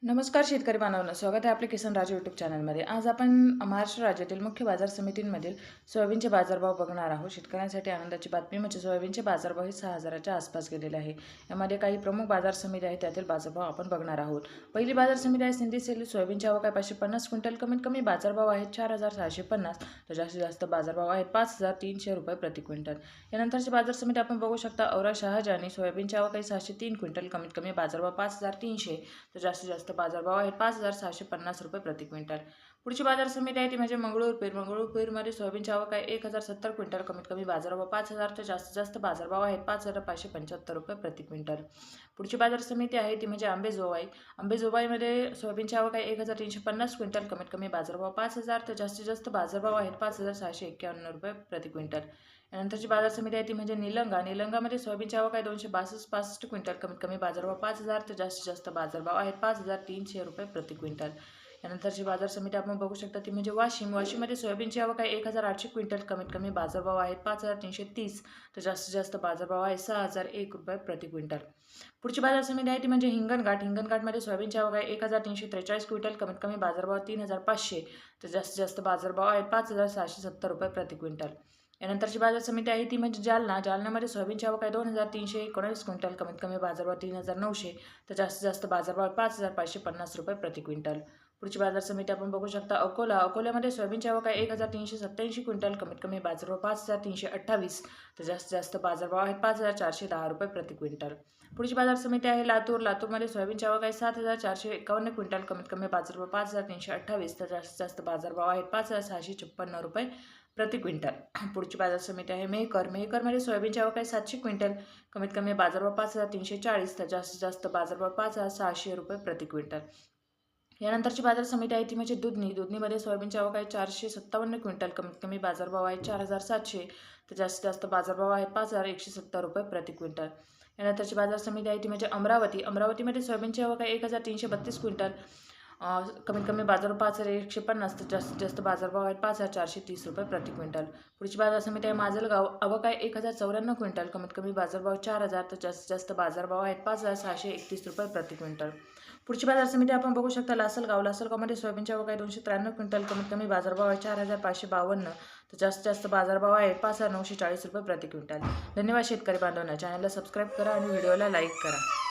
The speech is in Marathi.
नमस्कार शेतकरी बांधवांनो, स्वागत आहे आपले किसन राजू यूट्यूब चॅनलमध्ये। आज आपण महाराष्ट्र राज्यातील मुख्य बाजार समितींमधील सोयाबीनचे बाजारभाव बघणार आहोत। शेतकऱ्यांसाठी आनंदाची बातमी म्हणजे सोयाबीनचे बाजारभाव हे 6,000च्या आसपास गेलेले आहे। यामध्ये काही प्रमुख बाजार समिती आहेत, त्यातील बाजारभाव आपण बघणार आहोत। पहिली बाजार समिती आहे सिंधी सेल। सोयाबीनची आवक आहे 550 क्विंटल। कमीत कमी बाजारभाव आहेत 4,650 तर जास्तीत जास्त बाजारभाव आहेत 5,300 रुपये प्रति क्विंटल। यानंतरची बाजार समिती आपण बघू शकता औरा शहाजहानी। सोयाबीनची आवक आहे 603 क्विंटल। कमीत कमी बाजारभाव 5,300 तर जास्तीत जास्त बाजारभाव आहेत 5,650 रुपये प्रति क्विंटल। पुढची बाजार समिती आहे ती म्हणजे मंगळूरपीरमध्ये सोयाबीनची आवक आहे 1,070 क्विंटल। कमीत कमी बाजारभाव 5,000 तर जास्तीत जास्त बाजारभाव आहेत 5,575 रुपये प्रति क्विंटल। पुढची बाजार समिती आहे ती म्हणजे अंबेजोगाईमध्ये सोयाबीनची आवक आहे 1,350 क्विंटल। कमीत कमी बाजारभाव 5,000 तर जास्तीत जास्त बाजारभाव आहेत 5,651 रुपये प्रति क्विंटल। यानंतरची बाजार समिती आहे ती म्हणजे निलंगामध्ये सोयाबीनची आवक आहे 265 क्विंटल। कमीत कमी बाजारभाव 5,000 तर जास्तीत जास्त बाजारभाव आहेत 5,300 रुपये प्रति क्विंटल। यानंतरची बाजार समिती आपण बघू शकता ती म्हणजे वाशीममध्ये सोयाबीनची आवक आहे 1,800 क्विंटल। कमीत कमी बाजारभाव आहेत 5,330 तर जास्तीत जास्त बाजारभाव आहे 6,001 रुपये प्रति क्विंटल। पुढची बाजार समिती आहे ती म्हणजे हिंगणघाटमध्ये सोयाबीनची आवक आहे 1,343 क्विंटल। कमीत कमी बाजारभाव 3,500 तर जास्तीत जास्त बाजारभाव आहेत 5,670 रुपये प्रति क्विंटल। यानंतरची बाजार समिती आहे ती म्हणजे जालन्यामध्ये सोयाबीनची आवक आहे 2,319 क्विंटल। कमीत कमी बाजारभाव 3,900 तर जास्तीत जास्त बाजारभाव 5,550 रुपये प्रति क्विंटल। पुढची बाजार समिती आपण बघू शकता अकोल्यामध्ये सोयाबीनची आवक आहे 1,387 क्विंटल। कमीत कमी बाजारभाव 5,328 तर जास्तीत जास्त बाजारभाव आहेत 5,410 रुपये प्रति क्विंटल। पुढची बाजार समिती आहे लातूरमध्ये सोयाबीनची आवक आहे 7,451 क्विंटल। कमीत कमी बाजारभाव 5,328 तर जास्तीत जास्त बाजारभाव आहेत 5,656 रुपये प्रति क्विंटल। पुढची बाजार समिती आहे मेहकरमध्ये सोयाबीनची आवक आहे 700 क्विंटल। कमीत कमी बाजारभाव 5,340 तर जास्तीत जास्त बाजारभाव 5,600 रुपये प्रति क्विंटल। यानंतरची बाजार समिती आहे ती म्हणजे दुधनीमध्ये सोयाबीनची आवक आहे 457 क्विंटल। कमीत कमी बाजारभाव आहे 4,700 तर जास्तीत जास्त बाजारभाव आहेत 5,170 रुपये प्रति क्विंटल। यानंतरची बाजार समिती आहे ती म्हणजे अमरावतीमध्ये सोयाबीनची आवक आहे 1,332 क्विंटल। कमीत कमी बाजारभाव 5,150 तर जास्तीत जास्त बाजारभाव आहेत 5,430 रुपये प्रति क्विंटल। पुढची बाजार समिती आहे माजलगाव। आवक आहे 1,094 क्विंटल। कमीत कमी बाजारभाव 4,000 तर जास्तीत जास्त बाजारभाव आहेत 5,631 रुपये प्रति क्विंटल। पुढची बाजार समिती आपण बघू शकता लासलगावमध्ये सोयाबीनची आवक आहे 293 क्विंटल। कमीत कमी बाजारभाव आहे 4,552 तर जास्तीत जास्त बाजारभाव आहेत 5,940 रुपये प्रति क्विंटल। धन्यवाद शेतकरी बांधवांनो, चॅनलला सबस्क्राईब करा आणि व्हिडिओला लाईक करा।